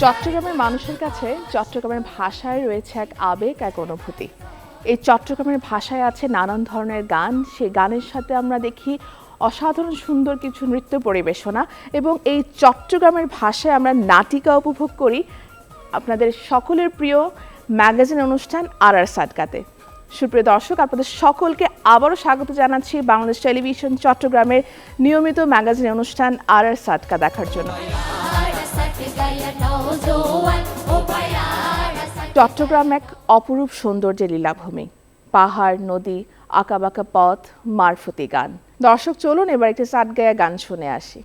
চট্টগ্রামের মানুষের কাছে চট্টগ্রামের ভাষায় রয়েছে এক আবেগ, এক অনুভূতি। এই চট্টগ্রামের ভাষায় আছে নানান ধরনের গান। সেই গানের সাথে আমরা দেখি অসাধারণ সুন্দর কিছু নৃত্য পরিবেশনা, এবং এই চট্টগ্রামের ভাষায় আমরা নাটিকা উপভোগ করি আপনাদের সকলের প্রিয় ম্যাগাজিন অনুষ্ঠান আর সাদকাতে। সুপ্রিয় দর্শক, আপনাদের সকলকে আবারও স্বাগত জানাচ্ছি বাংলাদেশ টেলিভিশন চট্টগ্রামের নিয়মিত ম্যাগাজিন অনুষ্ঠান আর সাদকা দেখার জন্য। চট্টগ্রাম এক অপরূপ সৌন্দর্যের লীলাভূমি। পাহাড়, নদী, আঁকাবাঁকা পথ, মারফতি গান। দর্শক, চলুন এবার একটি সাদগায়া গান শুনে আসি।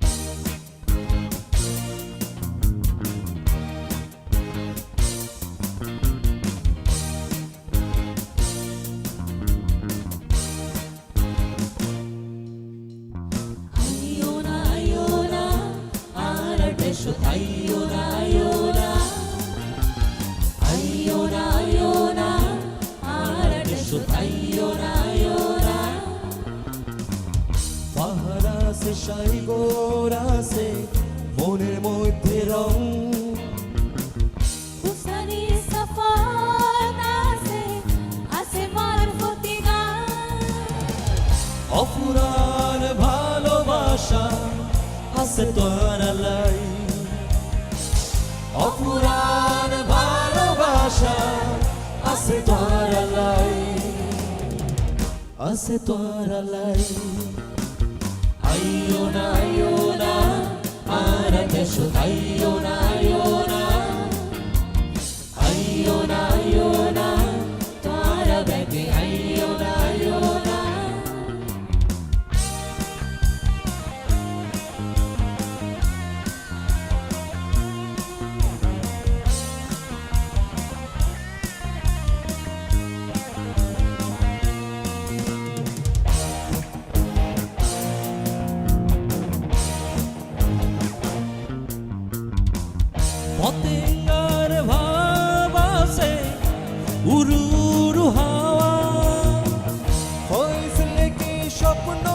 গোরাসে মনের মধ্যে রং অপুরান ভালোবাসা আছে তোর লাই, অপুরান ভালোবাসা আছে তোর লাই, আছে তোর লাই। আইও না আর দেশো, আইও না আইও না তোর বেগে, আইও না পতেঙ্গার ভাব আছে, উড়ু উড়ু হাওয়া হয়েছে কি স্বপ্ন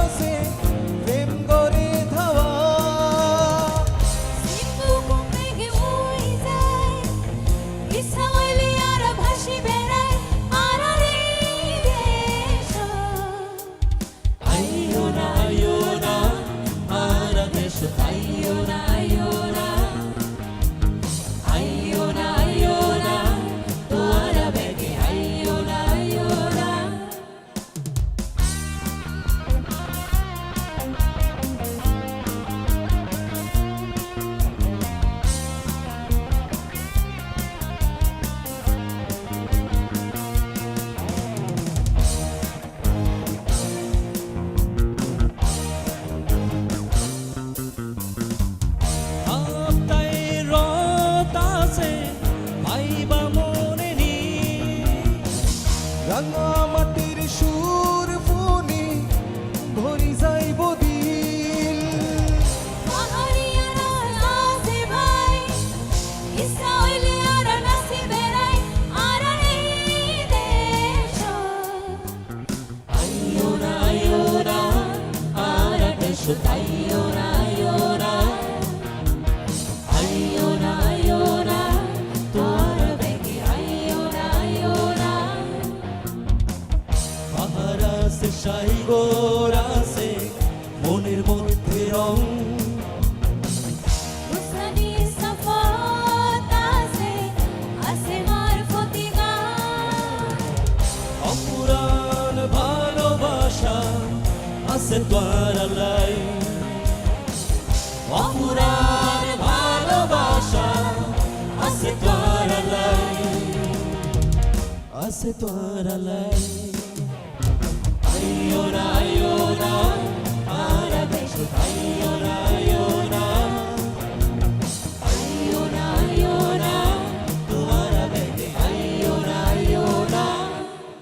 আছে, প্রেম করে ধাওয়া আইও না আর দেশ, আইও না মাটির সুর ফোনে ভরি যাইব দিল, আইও না আর দেশ, আইও না তোর বেগে, আইও না পাহারাসে শাই গোরাসে মনের মধ্যে রং অপুরান ভালোবাসা আছে তোর লাই, অপুরান ভালোবাসা আছে তোর লাই, আছে তোর লাই। আইও না আর দেশ, আইও না তোমার বেগে, আইও না।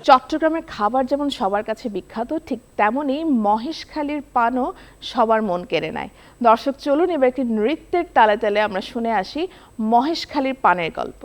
চট্টগ্রামের খাবার যেমন সবার কাছে বিখ্যাত, ঠিক তেমনই মহেশখালীর পানও সবার মন কেড়ে নেয়। দর্শক, চলুন এবার একটি নৃত্যের তালে তালে আমরা শুনে আসি মহেশখালীর পানের গল্প।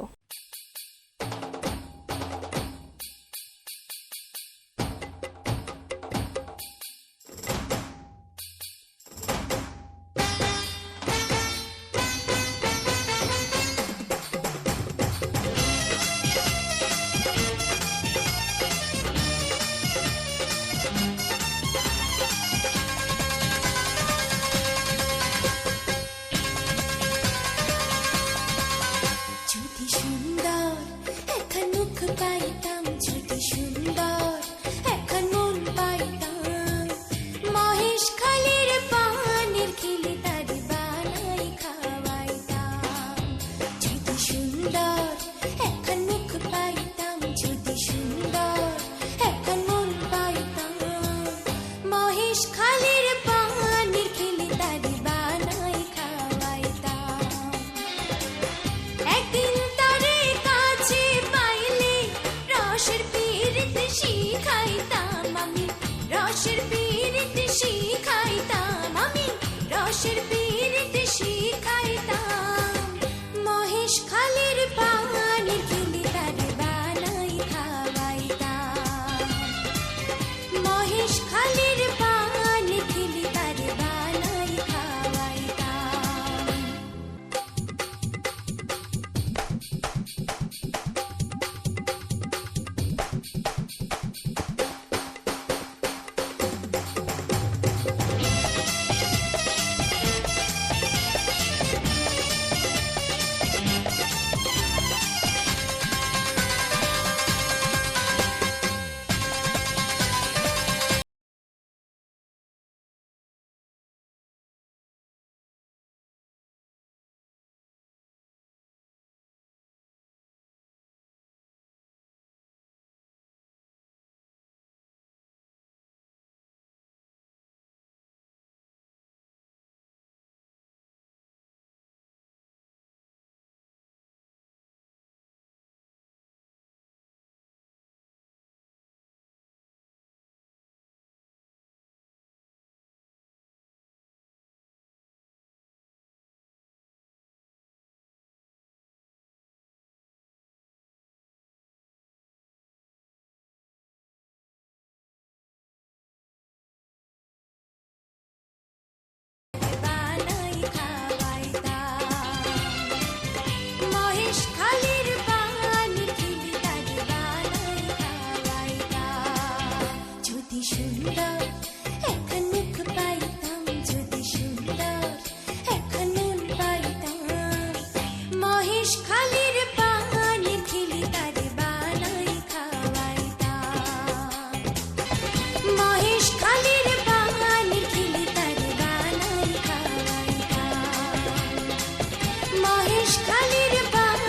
মহেশখালীর বান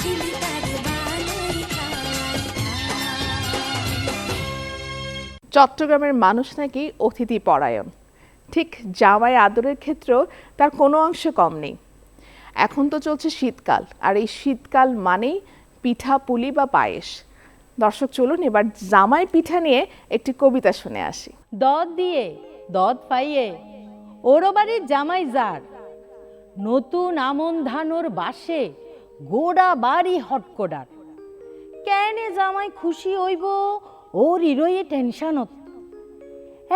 খিলি তার বানাই খায়। চট্টগ্রামের মানুষ নাকি অতিথি পরায়ণ, ঠিক জামাই আদরের ক্ষেত্রেও তার কোনো অংশ কম নেই। এখন তো চলছে শীতকাল, আর এই শীতকাল মানেই পিঠা পুলি বা পায়েস। দর্শক চলুন এবার জামাই পিঠা নিয়ে একটি কবিতা শুনে আসি। দদ দিয়ে দদ পাইয়ে ওর বাড়ির জামাই যার, নতুন আমন ধানোর বাসে গোড়া বাড়ি হটকোডার। কেনে জামাই খুশি হইব ওর ইরোয়ে টেনশনত,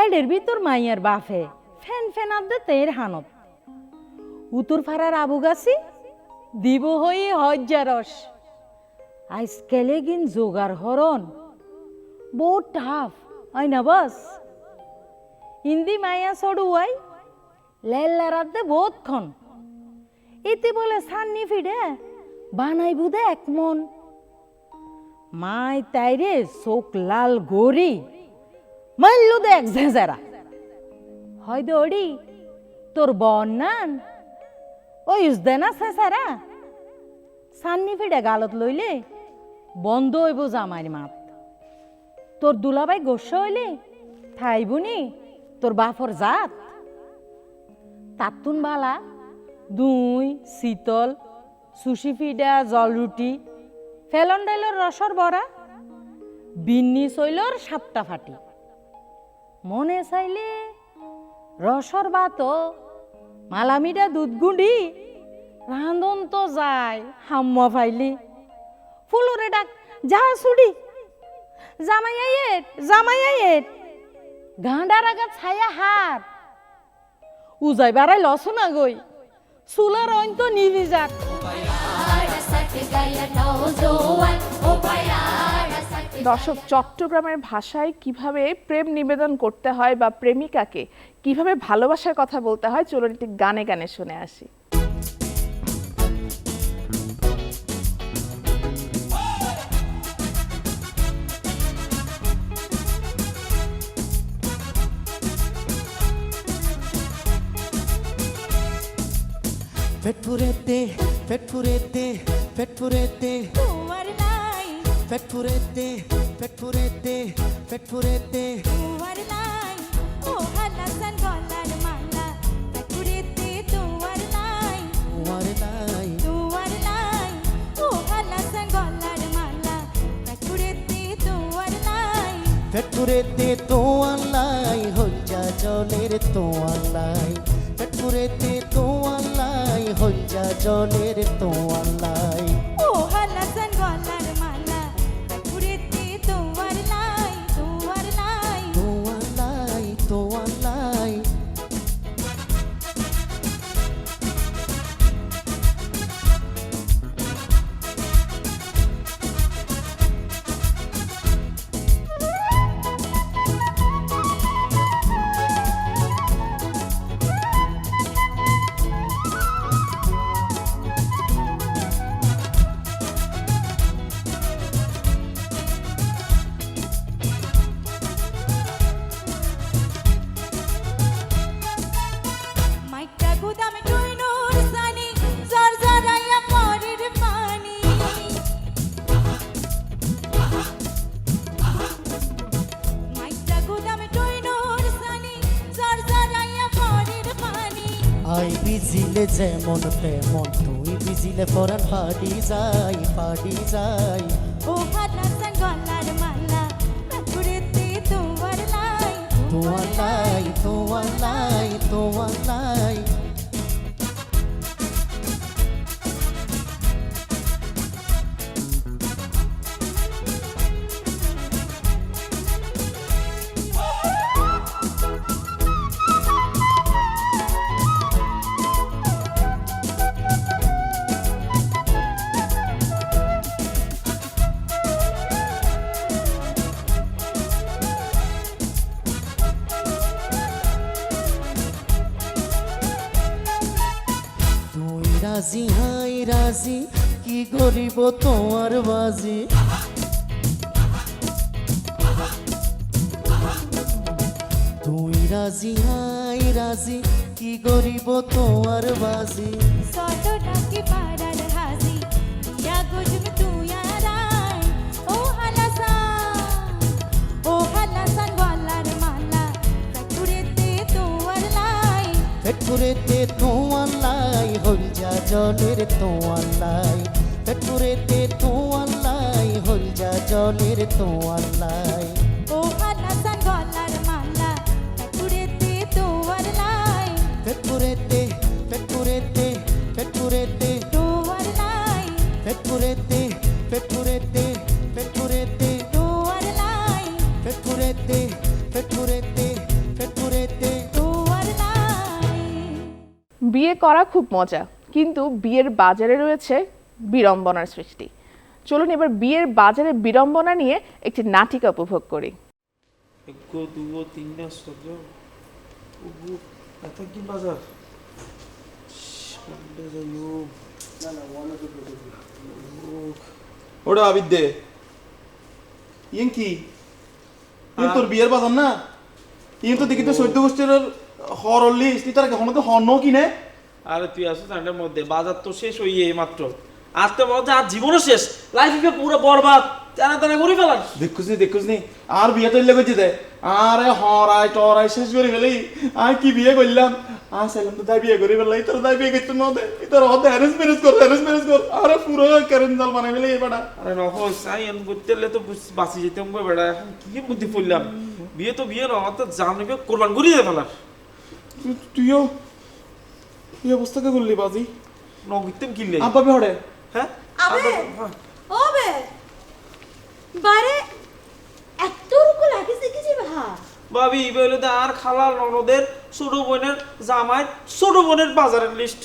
এডের ভিতর মাইয়ার বাফে ফ্যান ফ্যান আদে তের হানত। উতুর ফারার আবু গাছি দিব হয়ে হজ্জারস, আইসকেলে গিন জোগার হরণ বহুত টাফ হয় না বস। হিন্দি মাইয়া সড়ুয়াই লেল্লা রাতে বহুত খন, এতে বলে সান্নি ফিডে বানাই বুদে এক মন। মাই তাইরে চোখ লাল গরি মাইল্লু দে এক ঝেঁঝেরা, হয় দড়ি তোর বন্নান ওই দে না ছেঁচারা। সান্নি ফিডে গালত লইলে বন্ধ হইব জামাইর মাত। তোর দুলাবাই গোস্ব হইলে থাইবুনি তোর বাফর জাত। তাতুন বালা দুই শীতল সুশি ফিডা জল রুটি ফেলন ডাইলর রসর বড়া বিন্নি শৈলর সাপটা ফাটি। মনে চাইলে রসর বাত মালামিডা দুধ গুঁড়ি রান্ধন তো যায় হাম্ম ফাইলি। ফুলরে ডাক যা ছুড়ি জামাই আইয়ের জামাই আইয়ের, গাঁডার আগা ছায়া হাত উজাই বাড়াই লসো না গই চুলার অন্ত নিভি যাক। দর্শক চট্টগ্রামের ভাষায় কিভাবে প্রেম নিবেদন করতে হয় বা প্রেমিকাকে কিভাবে ভালোবাসার কথা বলতে হয়, চলুন একটি গানে গানে শুনে আসি। পেট ফুরেতে পেট ফুরেতে পেট ফুরেতে তুয়ার লাই পেট ফুরেতে পেট ফুরেতে পেট ফুরেতে তুয়ার লাই ও হালাসান গলার মালা পেটুরেতে তুয়ার লাই ওয়ার নাই তুয়ার লাই ও হালাসান গলার মালা পেটুরেতে তুয়ার লাই পেট ফুরেতে তোমার লাই হজ্জা জলের তোমার লাই পেট ফুরেতে তোমার লাই হজ্জা জলের তোমার লাই ও হালাসান গলার মালা পেটুরেতে তুয়ার লাই তুয়ার লাই তোমার লাই তোমার লাই। মাইটা গুদামে টুইনুর সানি জরজরাইয়া মরির পানি। মাইটা গুদামে টুইনুর সানি জরজরাইয়া মরির পানি। আই বিজিলে যেমন তেমন তুই বিজিলে পরান ফাটি যাই ফাটি যাই ও হালাসান গলার মালা পেটুরেতে তুয়ার লাই তোমার লাই তোমার লাই তোমার লাই। তুই রাজি হাই রাজি কি গরিব তোমার বাজি তুই রাজি হাই রাজি কি গরিব তোমার বাজি সত ডাকি পুরেতে তোমার লাই হলজা জলের তোমার লাই পেট পুরেতে তোমার লাই হলজা জলের তোমার লাই ও আনাসান গলার মালা পুরেতে তোয়ার লাই পেট পুরেতে পেট পুরেতে পেট পুরেতে তোয়ার লাই পেট পুরেতে পেট পুরেতে পেট পুরেতে তোয়ার লাই পেট পুরেতে পেট পুরেতে পেট পুরেতে তোয়ার লাই বিয়ে করা খুব মজা, কিন্তু বিয়ের বাজারে রয়েছে বিড়ম্বনার সৃষ্টি। চলুন এবার বিয়ের বাজারে বিড়ম্বনা নিয়ে একটি নাটিকা উপভোগ করি। Ecco, due, তিন stagione. Aspetta che bazar. ওটা আবিদ্যে ইয়েন কি ইয়েন তোর বিয়ের বাজার না ইয়েন তো দেখি তো সৈদ্য গোষ্ঠীর হরর লিস্ট তার এখন তো হর্ন কিনে আরে তুই আসিস ঠান্ডার মধ্যে বাজার তো শেষ হইয়ে এই মাত্র আসতে মধ্যে আর জীবনও শেষ লাইফে পুরো বরবাদ টানা টানা করে ফেলার দেখুস নি আর বিয়ে তৈরি করছি দে আরে হরাই টরাই শেষ করে ফেলি আর কি বিয়ে করলাম আর সেলাম তো তাই বিয়ে করে ফেললাই তোর তাই বিয়ে করতে না দে তোর হতে হ্যারেস ম্যারেজ কর আরে পুরো কারেন্ট জাল বানাই ফেলে এই বেটা আরে নহস আই এন করতে তো বাঁচি যেতে হবে বেড়া এখন কি বুদ্ধি পড়লাম বিয়ে তো বিয়ে না আমার তো জান নিবে কোরবান করে দিয়ে ফেলার তুইও এই অবস্থাকে করলি বাজি নগিতেম কিনলে আব্বা বিহড়ে হ্যাঁ আবে ওবে বারে এত রকম লাগিছে কি ভা ভাবি বলে তো আর খালার ননদের ছোট বোনের জামাই ছোট বোনের বাজারের লিস্ট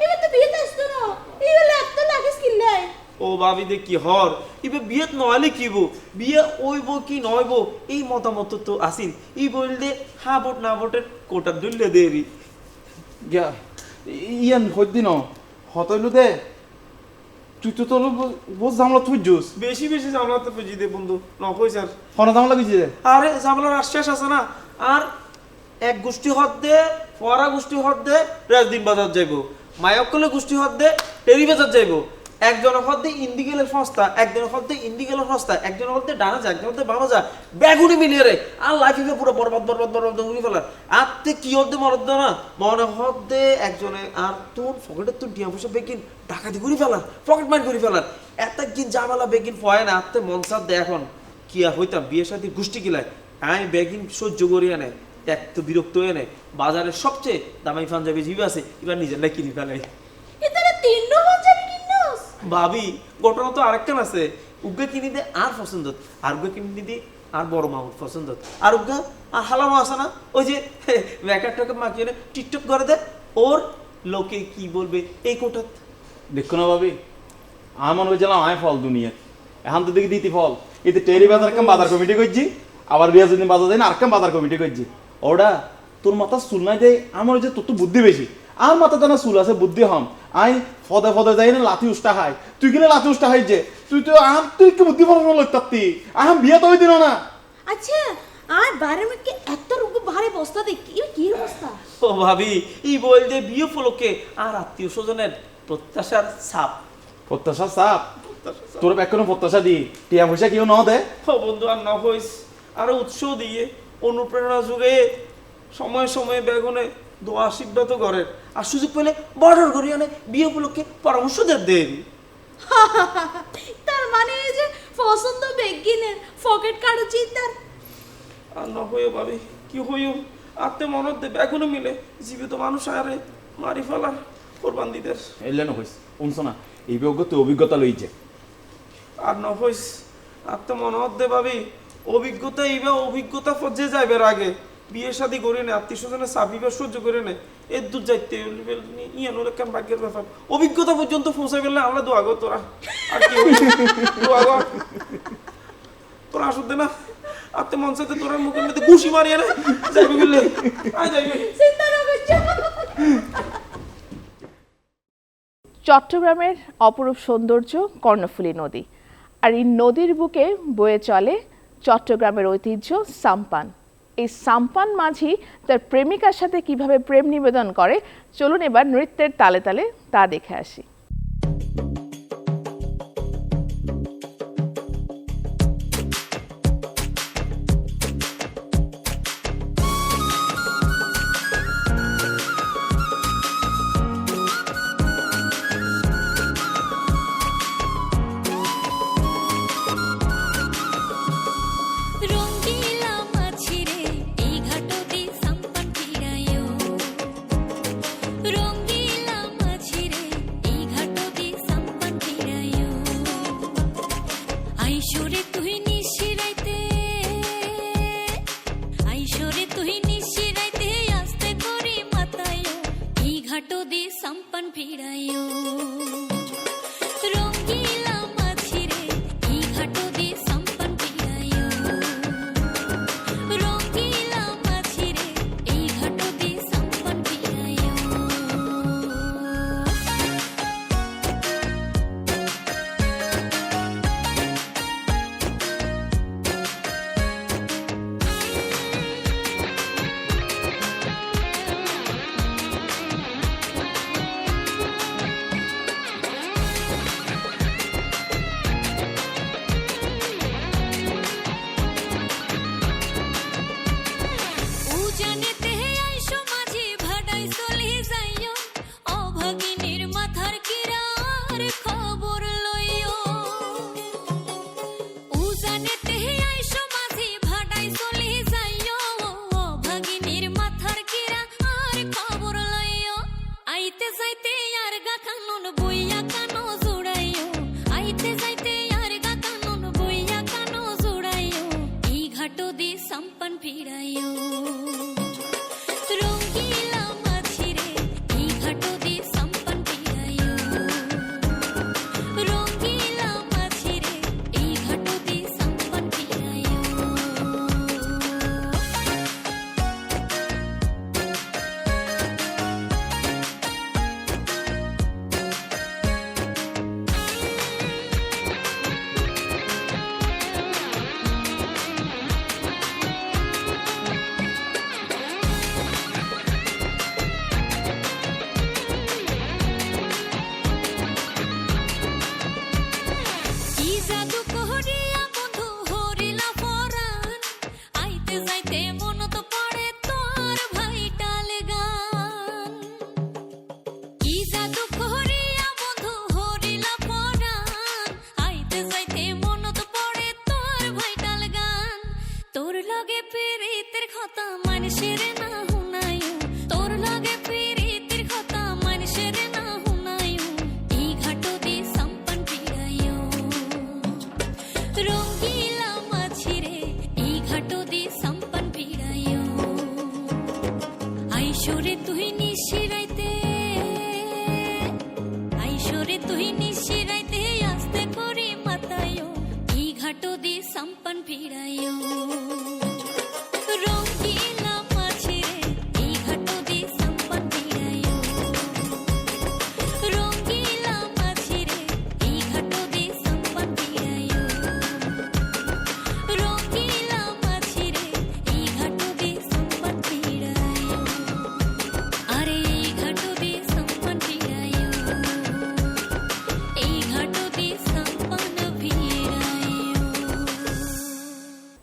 এবে তো বিয়েতে আসতো না এবে এত লাগিস কিনলে ও ভাবি দে কি হর ইবে বিয়ে নইলে কি বো বিয়ে ওইব কি নইব এই মতামত তো আসিন ই বললে হ্যাঁ ভোট না ভোটের কোটা দুললে দেরি গিয়া ইয়ান হইদি ন হতইলু দে তুই তো তোর বহুত জামলা তুই জুস বেশি বেশি জামলা তো বুঝি দে বন্ধু নকই স্যার হনা জামলা গেছি দে আরে জামলার আশ্বাস আছে না আর এক গোষ্ঠী হদ দে ফরা গোষ্ঠী হদ দে রাজদিন বাজার যাইব মায়কলে গোষ্ঠী হদ দে টেরি বাজার যাইব একজনের হদ্দে ইন্দি গেলে সস্তা একজনের হদ্দে ইন্দি গেলে সস্তা একজনের হদ্দে ডানা যা একজনের হদ্দে বামা যা বেগুনি মিলিয়ে রে আর লাইফে পুরো বরবাদ ঘুরে ফেলার আত্মে কি হদ্দে মরদ না মনে হদ্দে একজনে আর তোর পকেটের তোর টিয়া পয়সা বেগিন ডাকাতি ঘুরে ফেলার পকেট মাইন্ড করে ফেলার এত একদিন জামালা বেগিন ফয় না আত্মে মনসার দে এখন কি আর হইতাম বিয়ের সাথে গোষ্ঠী কিলায় আমি বেগিন সহ্য করিয়া নেয় এক তো বিরক্ত হয়ে নেয় বাজারের সবচেয়ে দামি পাঞ্জাবি জিবি আছে এবার নিজের না কিনি ফেলাই এতারে তিনটো পাঞ্জাবি কিননস ভাবি ঘটনা তো আরেকখান আছে উগ্গা কিনি দে আর পছন্দ আর উগ্গা কিনি দে আর বড় মামুর পছন্দ আর উগ্গা আর হালামা আছে না ওই যে মেকআপটাকে মাখিয়ে টিকটক করে দে ওর লোকে কি বলবে এই কোটা দেখো না ভাবি আমার মনে হয়েছিলাম আয় ফল দুনিয়া এখন তো দেখি দিতি ফল এতে টেরি বাজার কাম বাজার কমিটি করছি আবার রিয়াজুদ্দিন বাজার দেয় না আর কাম বাজার কমিটি করছি ওটা তোর মাথা চুল নাই দেয় আমার যে তোর তো বুদ্ধি বেশি আর মাথাতে না চুল আছে বুদ্ধি হম আই ফদে ফদে যাই না লাঠি উষ্টা খাই তুই কিনে লাঠি উষ্টা খাই যে তুই কি বুদ্ধি ফল লাগতাতি আহ বিয়ে তো হইদিন না আচ্ছা আর বারে মধ্যে এত রকম ভারে বস্তা দেখি কি অবস্থা ও ভাবি এই বল দে বিয়ে ফলকে আর আত্মীয় স্বজনের প্রত্যাশার ছাপ প্রত্যাশা চাপ তোর ব্যাগ কোনো প্রত্যাশা দি টিয়া পয়সা কেউ ন দে ও বন্ধু আর না হইস আরো উৎসাহ দিয়ে অনুপ্রেরণা যুগে সময়ে সময়ে বেগুনে দোয়া আশীর্বাদ করে আর সুযোগ পেলে বর্ডার করিয়ে আনে বিয়ে উপলক্ষে পরামর্শ দেন তার মানে এই যে পছন্দ বেগিনের পকেট কার্ড চিন্তার আর না হইও ভাবি কি হইও আত্মে মনত দে বেগুনে মিলে জীবিত মানুষ আরে মারি ফেলার কোরবান দিতে এলে না হইস শুনছ না এই অভিজ্ঞতা লইছে আর না হইস আত্মে মনত দে ভাবি অভিজ্ঞতা এইবার অভিজ্ঞতা পর্যায়ে যাইবে আগে বিয়ে শাদী করে নে আত্মীয় স্বজনের চাপিবার সহ্য করে নে এর দূর যাইতে ইয়ানোর কেন ভাগ্যের ব্যাপার অভিজ্ঞতা পর্যন্ত পৌঁছাই ফেললে আমরা দোয়া গো তোরা আর কি দোয়া গো তোরা আসুন দে না আত্মে মন চাইতে তোরা মুখের মধ্যে ঘুষি মারিয়ে না যাইবে বললে আয় যাইবে চিন্তা না করছো চট্টগ্রামের অপরূপ সৌন্দর্য কর্ণফুলী নদী, আর এই নদীর বুকে বয়ে চলে চট্টগ্রামের ঐতিহ্য সাম্পান। এই সাম্পান মাঝি তার প্রেমিকার সাথে কিভাবে প্রেম নিবেদন করে, চলুন এবার নৃত্যের তালে তালে তা দেখে আসি। সম্পন ফিরাইও রঙ্গিলা মাঝিরে এই ঘাটো দি সম্পন ফিরাইও রঙ্গিলা মাঝিরে এই ঘাটো দি সম্পন ফিরাইও উজানেতে আইসো মাঝি ভাডাই চলি যাইও অভাগিনীর মাথার কিরার খবর লইও উজানেতে আইসো মাঝি ভাডাই চলি যাইও অভাগিনীর মাথার কিরা আর খবর লইও আইতে যাইতে আর গা কানুন বইয়া কানো জুড়াইও আইতে যাইতে আর গা কানুন বইয়া কানো জুড়াইও এই ঘাটো দি সম্পন ফিরাইও রঙ্গিলা মাঝিরে এই ঘাটো দি সম্পন ফিরাইও রঙ্গিলা মাঝিরে এই ঘাটো দি সম্পন ফিরাইও কি জাদু করিয়া বন্ধু হরিলা পরাণ আইতে যাইতে মন তো পড়ে তোর ভাইটাল গান কি জাদু করিয়া বন্ধু হরিলা পরাণ আইতে যাইতে মন তো পড়ে তোর ভাইটাল গান তোর লগে প্রীতির কথা মানুষের না হুনাইও তোর লগে প্রীতির কথা মানুষের না হুনাইও এই ঘাটো দি সম্পন ফিরাইও রঙ্গিলা মাঝিরে এই ঘাটো দি সম্পন ফিরাইও আইসরে তুই নিশিরাইতে আইসরে তুই নিশিরাইতে আস্তে করে মাতাইও এই ঘাটো দি সম্পন ফিরাইও রঙ্গিলা মাঝিরে এই ঘাটো দি সম্পন ফিরাইও রঙ্গিলা মাঝিরে এই ঘাটো দি সম্পন ফিরাইও রঙ্গিলা মাঝিরে এই ঘাটো দি সম্পন ফিরাইও আরে এই ঘাটো দি সম্পন ফিরাইও এই ঘাটো দি সম্পন ফিরাইও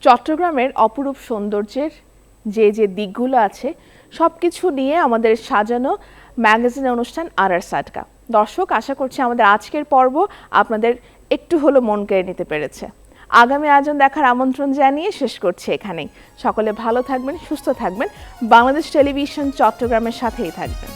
চট্টগ্রামের অপরূপ সৌন্দর্যের যে দিকগুলো আছে সব কিছু নিয়ে আমাদের সাজানো ম্যাগাজিন অনুষ্ঠান আর সাটকা। দর্শক, আশা করছি আমাদের আজকের পর্ব আপনাদের একটু হলো মন কেড়ে নিতে পেরেছে। আগামী আয়োজন দেখার আমন্ত্রণ জানিয়ে শেষ করছি এখানেই। সকলে ভালো থাকবেন, সুস্থ থাকবেন, বাংলাদেশ টেলিভিশন চট্টগ্রামের সাথেই থাকবেন।